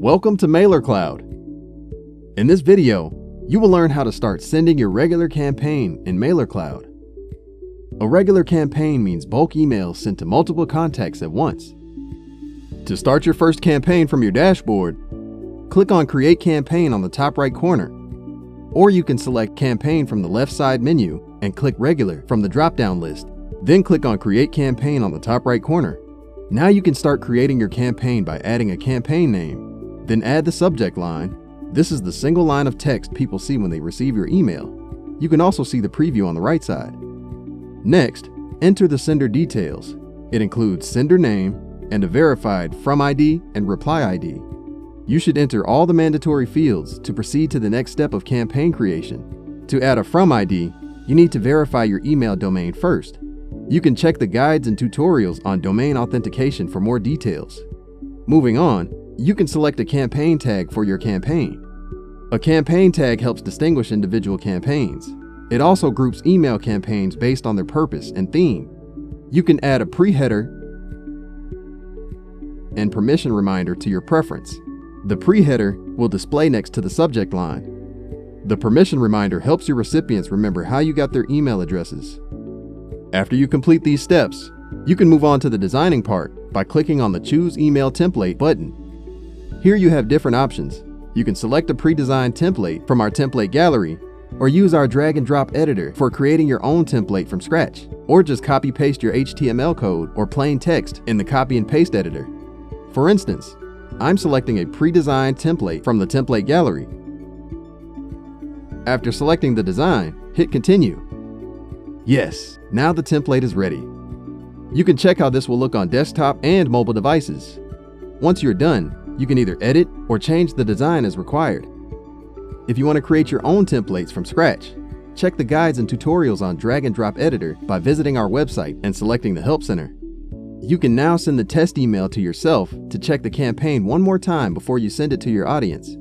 Welcome to Mailercloud. In this video, you will learn how to start sending your regular campaign in Mailercloud. A regular campaign means bulk emails sent to multiple contacts at once. To start your first campaign from your dashboard, click on Create Campaign on the top right corner, or you can select Campaign from the left side menu and click Regular from the drop-down list. Then click on Create Campaign on the top right corner. Now you can start creating your campaign by adding a campaign name. Then add the subject line. This is the single line of text people see when they receive your email. You can also see the preview on the right side. Next, enter the sender details. It includes sender name and a verified From ID and Reply ID. You should enter all the mandatory fields to proceed to the next step of campaign creation. To add a From ID, you need to verify your email domain first. You can check the guides and tutorials on domain authentication for more details. Moving on, you can select a campaign tag for your campaign. A campaign tag helps distinguish individual campaigns. It also groups email campaigns based on their purpose and theme. You can add a pre-header and permission reminder to your preference. The pre-header will display next to the subject line. The permission reminder helps your recipients remember how you got their email addresses. After you complete these steps, you can move on to the designing part by clicking on the Choose Email Template button. Here you have different options. You can select a pre-designed template from our template gallery, or use our drag and drop editor for creating your own template from scratch, or just copy paste your HTML code or plain text in the copy and paste editor. For instance, I'm selecting a pre-designed template from the template gallery. After selecting the design, hit Continue. Yes, now the template is ready. You can check how this will look on desktop and mobile devices. Once you're done, you can either edit or change the design as required. If you want to create your own templates from scratch, check the guides and tutorials on Drag and Drop Editor by visiting our website and selecting the Help Center. You can now send the test email to yourself to check the campaign one more time before you send it to your audience.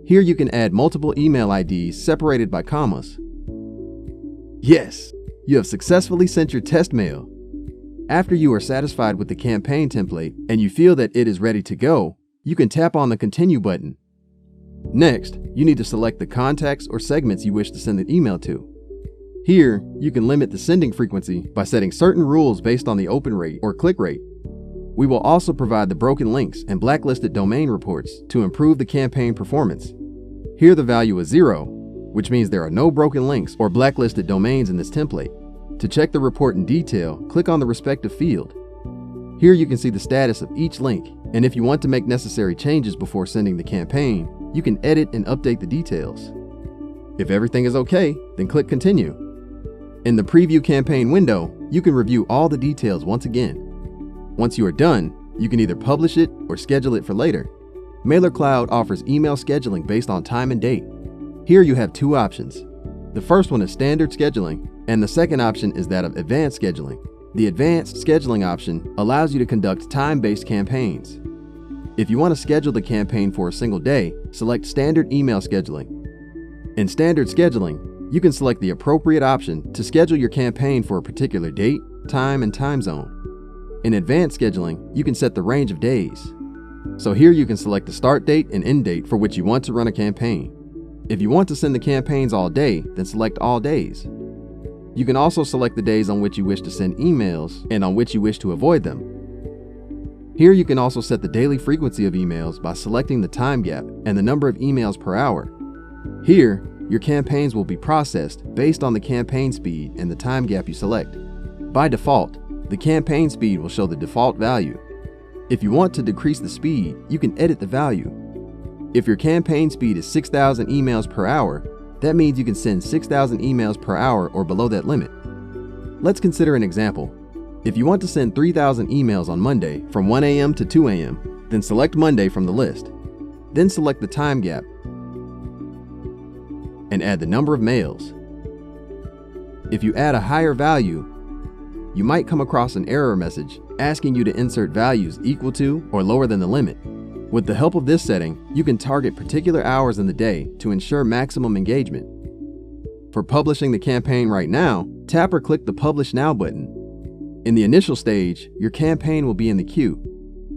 Here you can add multiple email IDs separated by commas. Yes, you have successfully sent your test mail. After you are satisfied with the campaign template and you feel that it is ready to go, you can tap on the Continue button. Next, you need to select the contacts or segments you wish to send an email to. Here, you can limit the sending frequency by setting certain rules based on the open rate or click rate. We will also provide the broken links and blacklisted domain reports to improve the campaign performance. Here the value is 0, which means there are no broken links or blacklisted domains in this template. To check the report in detail, click on the respective field. Here you can see the status of each link, and if you want to make necessary changes before sending the campaign, you can edit and update the details. If everything is okay, then click Continue. In the Preview Campaign window, you can review all the details once again. Once you are done, you can either publish it or schedule it for later. Mailercloud offers email scheduling based on time and date. Here you have two options. The first one is standard scheduling, and the second option is that of advanced scheduling. The advanced scheduling option allows you to conduct time-based campaigns. If you want to schedule the campaign for a single day, select standard email scheduling. In standard scheduling, you can select the appropriate option to schedule your campaign for a particular date, time, and time zone. In advanced scheduling, you can set the range of days. So here you can select the start date and end date for which you want to run a campaign. If you want to send the campaigns all day, then select all days. You can also select the days on which you wish to send emails and on which you wish to avoid them. Here you can also set the daily frequency of emails by selecting the time gap and the number of emails per hour. Here, your campaigns will be processed based on the campaign speed and the time gap you select. By default, the campaign speed will show the default value. If you want to decrease the speed, you can edit the value. If your campaign speed is 6,000 emails per hour, that means you can send 6,000 emails per hour or below that limit. Let's consider an example. If you want to send 3,000 emails on Monday from 1 a.m. to 2 a.m., then select Monday from the list. Then select the time gap and add the number of mails. If you add a higher value, you might come across an error message asking you to insert values equal to or lower than the limit. With the help of this setting, you can target particular hours in the day to ensure maximum engagement. For publishing the campaign right now, tap or click the Publish Now button. In the initial stage, your campaign will be in the queue.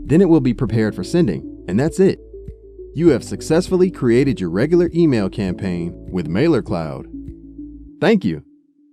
Then it will be prepared for sending, and that's it. You have successfully created your regular email campaign with Mailercloud. Thank you.